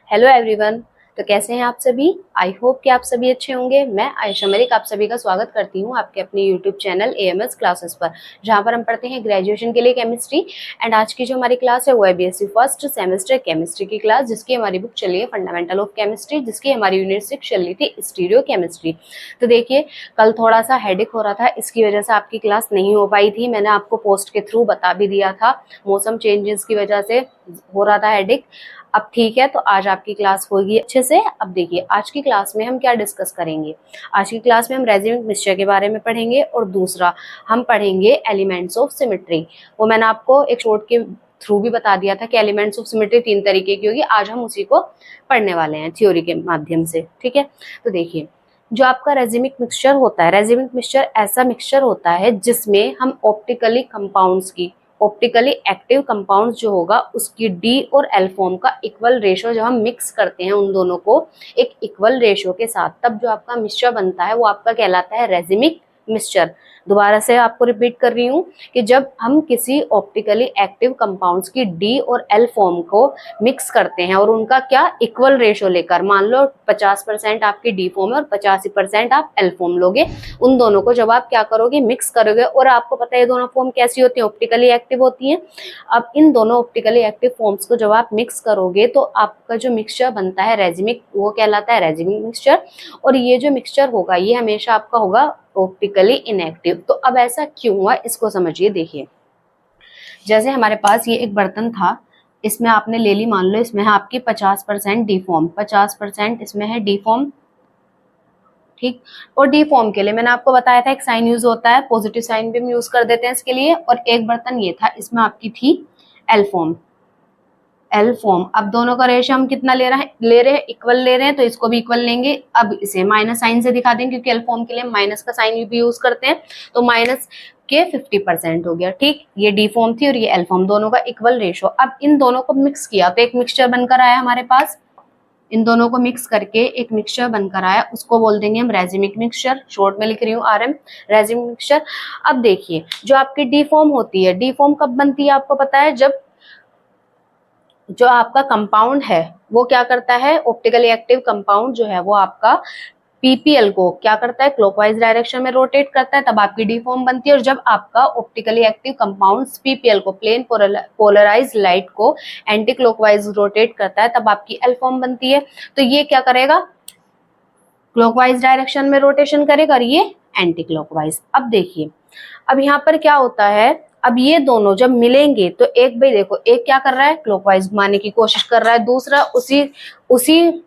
Hello everyone. तो कैसे हैं आप सभी? आई होप कि आप सभी अच्छे होंगे। मैं आयशा मलिक आप सभी का स्वागत करती हूं आपके अपने यूट्यूब चैनल एएमएस क्लासेस पर, जहां पर हम पढ़ते हैं ग्रेजुएशन के लिए केमिस्ट्री। एंड आज की जो हमारी क्लास है वो है बीएससी फर्स्ट सेमेस्टर केमिस्ट्री की क्लास, जिसकी हमारी बुक चली है फंडामेंटल ऑफ केमिस्ट्री, जिसकी हमारी यूनिट 6 चल रही थी स्टीरियो केमिस्ट्री। तो देखिए, कल थोड़ा सा हेडेक हो रहा था, इसकी वजह से आपकी क्लास नहीं हो पाई थी। मैंने आपको पोस्ट के थ्रू बता भी दिया था, मौसम चेंजेस की वजह से हो रहा था हेडेक। अब ठीक है, तो आज आपकी क्लास होगी अच्छे से। अब देखिए, आज की क्लास में हम क्या डिस्कस करेंगे। आज की क्लास में हम रेजिमेंट मिक्सचर के बारे में पढ़ेंगे, और दूसरा हम पढ़ेंगे एलिमेंट्स ऑफ सिमेट्री। वो मैंने आपको एक शॉर्ट के थ्रू भी बता दिया था कि एलिमेंट्स ऑफ सिमेट्री 3 तरीके की होगी। आज हम उसी को पढ़ने वाले हैं थ्योरी के माध्यम से, ठीक है। तो देखिए, जो आपका रेजिमिक मिक्सचर होता है, रेजिमिक मिक्सचर ऐसा मिक्सचर होता है जिसमें हम ऑप्टिकली कंपाउंड्स की, ऑप्टिकली एक्टिव कंपाउंड जो होगा उसकी डी और एल फॉर्म का इक्वल रेशो जब हम मिक्स करते हैं उन दोनों को एक इक्वल रेशो के साथ, तब जो आपका मिक्सचर बनता है वो आपका कहलाता है रेजिमिक मिक्सचर। दोबारा से आपको रिपीट कर रही हूँ कि जब हम किसी ऑप्टिकली एक्टिव कंपाउंड्स की डी और एल फॉर्म को मिक्स करते हैं और उनका क्या इक्वल रेशो लेकर, मान लो 50% आपकी डी फॉर्म है और 85% आप एल फॉर्म लोगे, उन दोनों को जब आप क्या करोगे, मिक्स करोगे। और आपको पता है ये दोनों फॉर्म कैसी होती है, ऑप्टिकली एक्टिव होती हैं। अब इन दोनों ऑप्टिकली एक्टिव फॉर्म्स को जब आप मिक्स करोगे तो आपका जो मिक्सचर बनता है रेजिमिक, वो कहलाता है रेजिमिक मिक्सचर। और ये जो मिक्सचर होगा ये हमेशा आपका होगा ऑप्टिकली इनएक्टिव। तो अब ऐसा क्यों हुआ, इसको समझिए। देखिए, जैसे हमारे पास ये एक बर्तन था, इसमें आपने ले ली, मान लो इसमें है आपकी 50% डी फॉर्म, 50% इसमें है डी फॉर्म, ठीक। और डी फॉर्म के लिए मैंने आपको बताया था एक साइन यूज होता है, पॉजिटिव साइन भी हम यूज कर देते हैं इसके लिए। और एक बर्तन ये था, इसमें आपकी थी एल फॉर्म, एल फॉर्म। अब दोनों का रेशो हम कितना ले रहे हैं इक्वल ले रहे हैं, तो इसको भी इक्वल लेंगे। अब इसे माइनस साइन से दिखा देंगे क्योंकि एल फॉर्म के लिए माइनस का साइन भी यूज करते हैं। तो माइनस के 50% हो गया, ठीक। ये डी फॉर्म थी और ये एल फॉर्म, दोनों का इक्वल रेशो। अब इन दोनों को मिक्स किया तो एक मिक्सचर बनकर आया हमारे पास। इन दोनों को मिक्स करके एक मिक्सचर बनकर आया, उसको बोल देंगे हम रेजिमिक मिक्सचर। शॉर्ट में लिख रही हूँ आरएम, रेजिमिक मिक्सचर। अब देखिए, जो आपकी डी फॉर्म होती है, डी फॉर्म कब बनती है आपको पता है, जब जो आपका कंपाउंड है वो क्या करता है, ऑप्टिकली एक्टिव कंपाउंड जो है वो आपका पीपीएल को क्या करता है, क्लॉकवाइज डायरेक्शन में रोटेट करता है, तब आपकी डी फॉर्म बनती है। और जब आपका ऑप्टिकली एक्टिव कंपाउंड पीपीएल को, प्लेन पोलराइज लाइट को एंटी क्लॉकवाइज रोटेट करता है, तब आपकी एल फॉर्म बनती है। तो ये क्या करेगा, क्लॉकवाइज डायरेक्शन में रोटेशन करेगा, और ये एंटी क्लॉकवाइज। अब देखिए, अब यहाँ पर क्या होता है, अब ये दोनों जब मिलेंगे तो एक, भाई देखो, एक क्या कर रहा है, क्लॉकवाइज घुमाने की कोशिश कर रहा है, दूसरा उसी उसी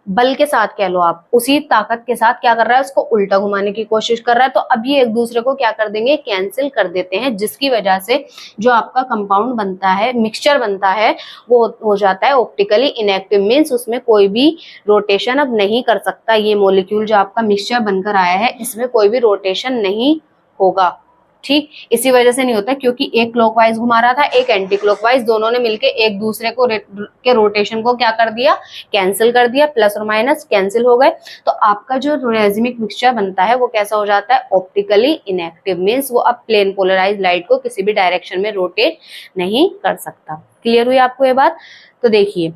बल के साथ, कह लो आप, उसी ताकत के साथ क्या कर रहा है, उसको उल्टा घुमाने की कोशिश कर रहा है। तो अब ये एक दूसरे को क्या कर देंगे, कैंसिल कर देते हैं, जिसकी वजह से जो आपका कंपाउंड बनता है, मिक्सचर बनता है, वो हो जाता है ऑप्टिकली इनएक्टिव। मींस उसमें कोई भी रोटेशन अब नहीं कर सकता। ये मॉलिक्यूल जो आपका मिक्सचर बनकर आया है, इसमें कोई भी रोटेशन नहीं होगा, ठीक। इसी वजह से नहीं होता क्योंकि एक क्लॉकवाइज घुमा रहा था, एक एंटी क्लॉकवाइज, दोनों ने मिलके एक दूसरे को के रोटेशन को क्या कर दिया, कैंसिल कर दिया। प्लस और माइनस कैंसिल हो गए। तो आपका जो रेजिमिक मिक्सचर बनता है वो कैसा हो जाता है, ऑप्टिकली इनएक्टिव। मींस वो अब प्लेन पोलराइज लाइट को किसी भी डायरेक्शन में रोटेट नहीं कर सकता। क्लियर हुई आपको ये बात? तो देखिए,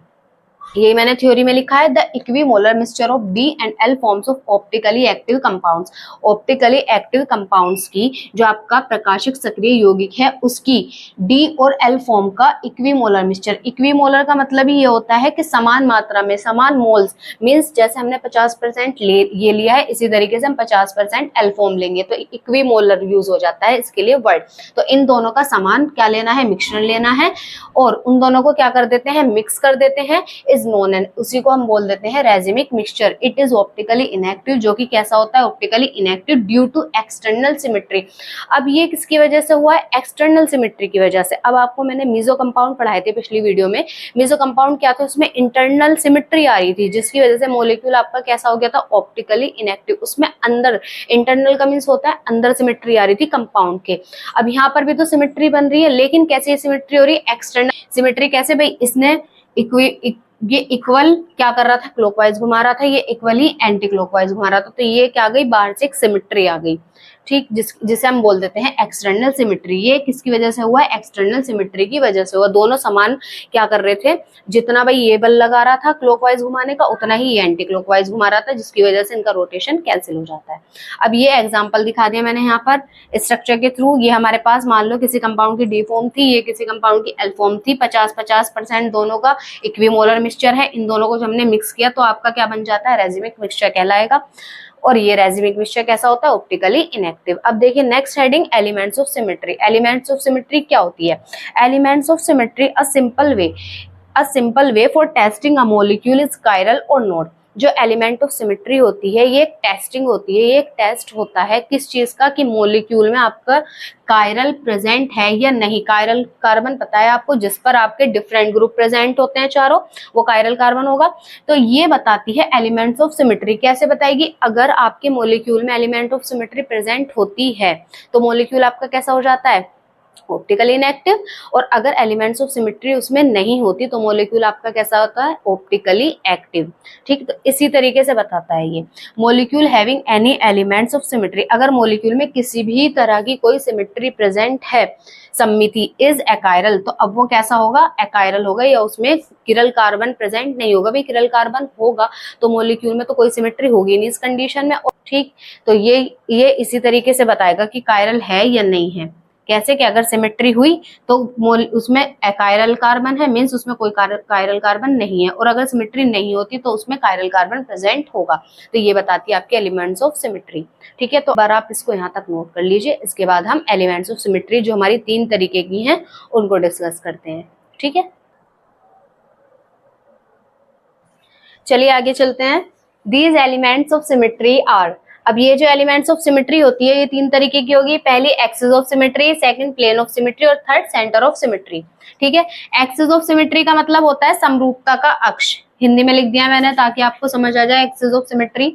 ये मैंने थ्योरी में लिखा है, the equimolar mixture of D and L forms of optically active compounds. Optically active compounds की जो आपका प्रकाशिक सक्रिय यौगिक है उसकी डी और एल फॉर्म का इक्विमोलर मिक्सचर। इक्विमोलर का मतलब ही ये होता है कि समान मात्रा में, समान मोल्स। मींस जैसे हमने 50% ये लिया है, इसी तरीके से हम 50% एल फॉर्म लेंगे, तो इक्विमोलर यूज हो जाता है इसके लिए वर्ड। तो इन दोनों का समान क्या लेना है, मिक्सचर लेना है, और उन दोनों को क्या कर देते हैं, मिक्स कर देते हैं। इज नोन एंड उसी को हम बोल देते हैं racemic mixture. It is optically inactive, जो कि कैसा होता है, optically inactive due to external symmetry. अब ये किसकी वजह से हुआ है, एक्सटर्नल सिमेट्री की वजह से। अब आपको मैंने मीजो कंपाउंड पढ़ाए थे पिछली वीडियो में। मीजो कंपाउंड क्या था, उसमें इंटरनल सिमेट्री आ रही थी, जिसकी वजह से मॉलिक्यूल आपका कैसा हो गया था, ऑप्टिकली इनएक्टिव। उसमें अंदर, इंटरनल का मीन्स होता है अंदर सिमेट्री आ रही थी कंपाउंड के। अब यहाँ पर भी तो सिमेट्री बन रही है, लेकिन कैसी सिमेट्री हो रही है, एक्सटर्नल सिमेट्री। कैसे भाई, इसने ये इक्वल क्या कर रहा था, क्लॉकवाइज घुमा रहा था, ये इक्वली एंटी क्लॉकवाइज घुमा रहा था, तो ये क्या आ गई, बाहर से एक सिमेट्री आ गई, ठीक, जिसे हम बोल देते हैं एक्सटर्नल सिमेट्री। ये किसकी वजह से हुआ है? एक्सटर्नल सिमेट्री की वजह से हुआ। दोनों समान क्या कर रहे थे, जितना भाई ये बल लगा रहा था क्लॉकवाइज घुमाने का, उतना ही ये एंटी क्लॉकवाइज घुमा रहा था, जिसकी वजह से इनका रोटेशन कैंसिल हो जाता है। अब ये एग्जाम्पल दिखा दिया मैंने यहाँ पर स्ट्रक्चर के थ्रू। ये हमारे पास मान लो किसी कंपाउंड की डी फॉर्म थी, ये किसी कंपाउंड की एल फॉर्म थी। 50-50% दोनों का इक्विमोलर मिक्सचर है। इन दोनों को जब हमने मिक्स किया तो आपका क्या बन जाता है? रेजिमिक मिक्सचर कहलाएगा। और ये रेजिमिक मिक्सचर कैसा होता है? Optically inactive. अब देखिए next heading, elements of symmetry. Elements of symmetry क्या होती है? Elements of symmetry a simple way for testing a molecule is chiral और नॉट। जो एलिमेंट ऑफ सिमेट्री होती है ये एक टेस्टिंग होती है, ये एक टेस्ट होता है किस चीज का, कि मॉलिक्यूल में आपका कायरल प्रेजेंट है या नहीं। कायरल कार्बन पता है आपको, जिस पर आपके डिफरेंट ग्रुप प्रेजेंट होते हैं चारों, वो कायरल कार्बन होगा। तो ये बताती है एलिमेंट्स ऑफ सिमेट्री। कैसे बताएगी? अगर आपके मॉलिक्यूल में एलिमेंट ऑफ सिमेट्री प्रेजेंट होती है तो मॉलिक्यूल आपका कैसा हो जाता है? Optically inactive. और अगर एलिमेंट्स ऑफ सिमेट्री उसमें नहीं होती तो मॉलिक्यूल आपका कैसा होता है? Optically active. ठीक, तो इसी तरीके से बताता है ये। Molecule having any elements of symmetry, अगर मॉलिक्यूल में किसी भी तरह की कोई सिमेट्री प्रेजेंट है, सममिति, इज एकायरल, तो अब वो कैसा होगा? एकायरल होगा, या उसमें किरल कार्बन प्रेजेंट नहीं होगा। भाई किरल कार्बन होगा तो मॉलिक्यूल में तो कोई सिमेट्री होगी नहीं इस कंडीशन में। ठीक, तो ये इसी तरीके से बताएगा कि कायरल है या नहीं है। कैसे कि अगर सिमेट्री हुई तो उसमें एकायरल कार्बन है, मीन्स उसमें कोई कायरल कार्बन नहीं है, और अगर सिमेट्री नहीं होती तो उसमें कायरल कार्बन प्रेजेंट होगा। तो ये बताती है आपके एलिमेंट्स ऑफ सिमेट्री। ठीक है, तो बार आप इसको यहाँ तक नोट कर लीजिए। इसके बाद हम एलिमेंट्स ऑफ सिमेट्री जो हमारी 3 तरीके की हैं उनको डिस्कस करते हैं। ठीक है, चलिए आगे चलते हैं। These elements of symmetry are. अब ये जो एलिमेंट्स ऑफ सिमेट्री होती है ये 3 तरीके की होगी। पहली axis of symmetry, second plane of symmetry, और थर्ड सेंटर ऑफ सिमेट्री। ठीक है, एक्सिस ऑफ सिमेट्री का मतलब होता है समरूपता का अक्ष। हिंदी में लिख दिया मैंने ताकि आपको समझ आ जाए एक्सिस ऑफ सिमेट्री।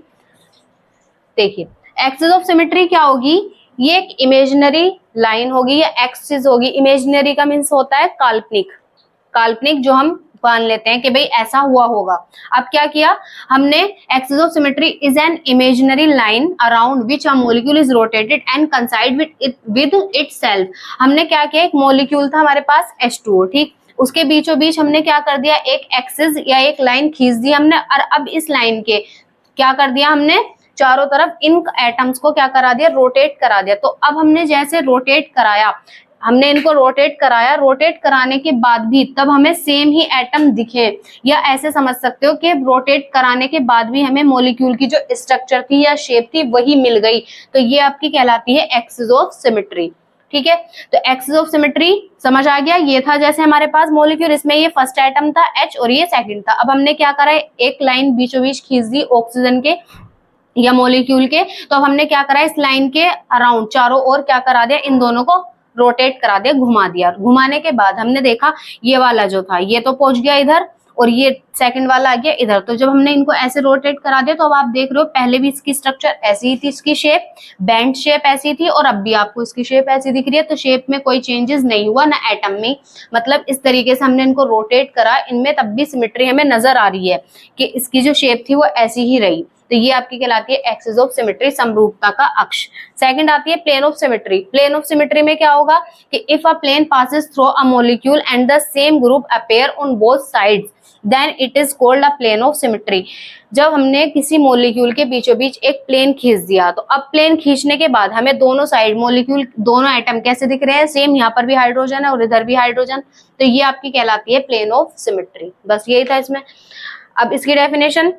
देखिए एक्सिस ऑफ सिमेट्री क्या होगी? ये एक इमेजिनरी लाइन होगी या एक्सिस होगी। इमेजिनरी का मीन्स होता है काल्पनिक, काल्पनिक जो हम मान लेते हैं कि भाई ऐसा हुआ होगा। अब क्या किया हमने? Axis of symmetry is an imaginary line around which a molecule is rotated and कंसाइड with itself. हमने क्या किया? एक मॉलिक्यूल था हमारे पास H2O, ठीक, उसके बीचों बीच हमने क्या कर दिया? एक एक्सिस या एक लाइन खींच दी हमने, और अब इस लाइन के क्या कर दिया हमने? चारों तरफ इन एटम्स को क्या करा दिया? रोटेट करा दिया। तो अब हमने जैसे रोटेट कराया, हमने इनको रोटेट कराया, रोटेट कराने के बाद भी तब हमें सेम ही एटम दिखे, या ऐसे समझ सकते हो कि रोटेट कराने के बाद भी हमें मॉलिक्यूल की जो स्ट्रक्चर थी या शेप थी वही मिल गई। तो ये आपकी कहलाती है एक्सिस ऑफ सिमेट्री। ठीक है, तो एक्सिस ऑफ सिमेट्री समझ आ गया। ये था जैसे हमारे पास मॉलिक्यूल, इसमें ये फर्स्ट एटम था H और ये सेकंड था। अब हमने क्या करा? एक लाइन बीचों बीच खींच दी ऑक्सीजन के या मॉलिक्यूल के। तो अब हमने क्या करा? इस लाइन के अराउंड चारों ओर क्या करा दिया? इन दोनों को रोटेट करा दिया, घुमा दिया। घुमाने के बाद हमने देखा ये वाला जो था ये तो पहुंच गया इधर, और ये सेकंड वाला आ गया इधर। तो जब हमने इनको ऐसे रोटेट करा दिया तो अब आप देख रहे हो पहले भी इसकी स्ट्रक्चर ऐसी ही थी, इसकी शेप बैंड शेप ऐसी थी, और अब भी आपको इसकी शेप ऐसी दिख रही है। तो शेप में कोई चेंजेस नहीं हुआ, ना एटम में। मतलब इस तरीके से हमने इनको रोटेट करा, इनमें तब भी सिमेट्री हमें नजर आ रही है कि इसकी जो शेप थी वो ऐसी ही रही। तो ये आपकी कहलाती है एक्सिस ऑफ सिमेट्री, समरूपता का अक्ष। सेकंड आती है plane of symmetry. Plane of symmetry में क्या होगा कि if a plane passes through a molecule and the same group appear on both sides then it is called a plane of symmetry. जब हमने किसी मॉलिक्यूल के बीचों बीच एक प्लेन खींच दिया, तो अब प्लेन खींचने के बाद हमें दोनों साइड मॉलिक्यूल, दोनों एटम कैसे दिख रहे हैं? सेम, यहाँ पर भी हाइड्रोजन है और इधर भी हाइड्रोजन। तो ये आपकी कहलाती है प्लेन ऑफ सिमेट्री। बस यही था इसमें। अब इसकी definition,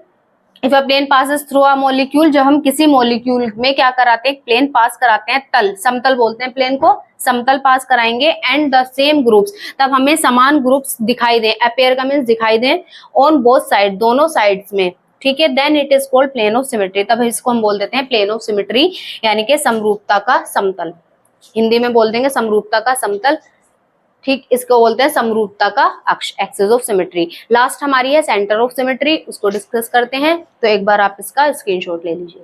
if a plane passes through a molecule, जब हम किसी मॉलिक्यूल में क्या कराते हैं? प्लेन पास कराते हैं, तल, समतल बोलते हैं प्लेन को, समतल पास कराएंगे, एंड द सेम ग्रुप्स, तब हमें समान ग्रुप्स दिखाई दें, अपीयर का मींस दिखाई दें, ऑन बोथ साइड, दोनों साइड्स में। ठीक है, then it is called plane of symmetry. तब इसको हम बोल देते हैं प्लेन ऑफ सिमेट्री, यानी कि समरूपता का समतल। हिंदी में बोल देंगे समरूपता का समतल। ठीक, इसको बोलते हैं समरूपता का अक्ष, एक्सिस ऑफ सिमेट्री। लास्ट हमारी है सेंटर ऑफ सिमेट्री, उसको डिस्कस करते हैं। तो एक बार आप इसका स्क्रीनशॉट ले लीजिए।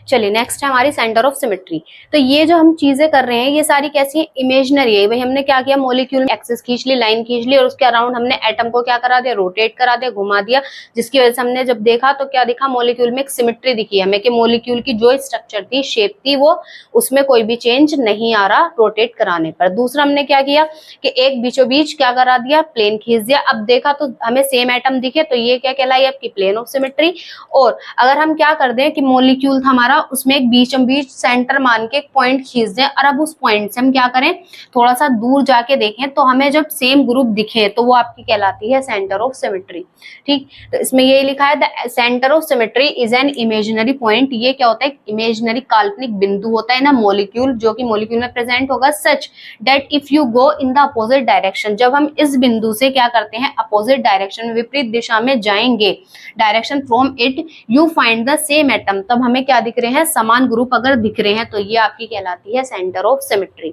चलिए नेक्स्ट है हमारी सेंटर ऑफ सिमेट्री। तो ये जो हम चीजें कर रहे हैं ये सारी कैसी है, इमेजिनरी है। भाई हमने क्या किया, मॉलिक्यूल एक्सिस खींच ली, लाइन खींच ली और उसके अराउंड हमने एटम को क्या करा दिया, रोटेट करा दिया, घुमा दिया, जिसकी वजह से हमने जब देखा तो क्या दिखा, मॉलिक्यूल में एक सिमेट्री दिखी हमें कि मॉलिक्यूल की जो स्ट्रक्चर थी, शेप थी, वो उसमें कोई भी चेंज नहीं आ रहा रोटेट कराने पर। दूसरा हमने क्या किया कि एक बीचों बीच क्या करा दिया, प्लेन खींच दिया। अब देखा तो हमें सेम एटम दिखे, तो ये क्या कहलाई आपकी प्लेन ऑफ सिमेट्री। और अगर हम क्या कर दें कि मॉलिक्यूल था हमारा, उसमें एक बीचम बीच सेंटर मान के एक पॉइंट खींच दें और अब उस पॉइंट से हम क्या करें, थोड़ा सा दूर जाके देखें तो हमें जब सेम ग्रुप दिखे तो वो आपकी कहलाती है सेंटर ऑफ सिमेट्री। ठीक, तो इसमें ये लिखा है the centre of symmetry is an imaginary point. ये क्या होता है, इमेजिनरी काल्पनिक बिंदु होता है ना मॉलिक्यूल, जो कि मॉलिक्यूल में प्रेजेंट होगा, such that if you go in the opposite direction, जब हम इस बिंदु से क्या करते हैं, अपोजिट डायरेक्शन, विपरीत दिशा में जाएंगे, direction from it you find the same atom, तब हमें क्या दिख रहे हैं, समान ग्रुप अगर दिख रहे हैं तो ये आपकी कहलाती है सेंटर ऑफ सिमेट्री।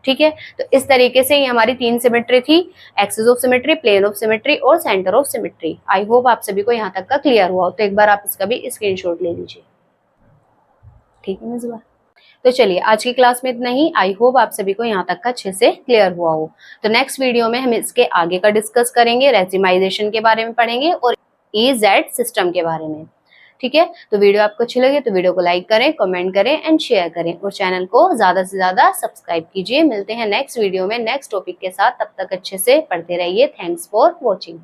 ठीक है, तो इस तरीके से ये हमारी तीन सिमेट्री थी, axis of symmetry, plane of symmetry और centre of symmetry. I hope आप सभी को यहाँ तक का क्लियर हुआ हो, तो एक बार आप इसका भी स्क्रीनशॉट ले लीजिए। ठीक है मिस, तो चलिए आज की क्लास में इतना ही। आई होप आप सभी को यहाँ तक का अच्छे से क्लियर हुआ हो। तो नेक्स्ट वीडियो में हम इसके आगे का डिस्कस करेंगे, रेजिमाइजेशन के बारे में पढ़ेंगे और EZ सिस्टम के बारे में। ठीक है, तो वीडियो आपको अच्छी लगे तो वीडियो को लाइक करें, कमेंट करें एंड शेयर करें और चैनल को ज्यादा से ज्यादा सब्सक्राइब कीजिए। मिलते हैं नेक्स्ट वीडियो में नेक्स्ट टॉपिक के साथ, तब तक अच्छे से पढ़ते रहिए। Thanks for watching.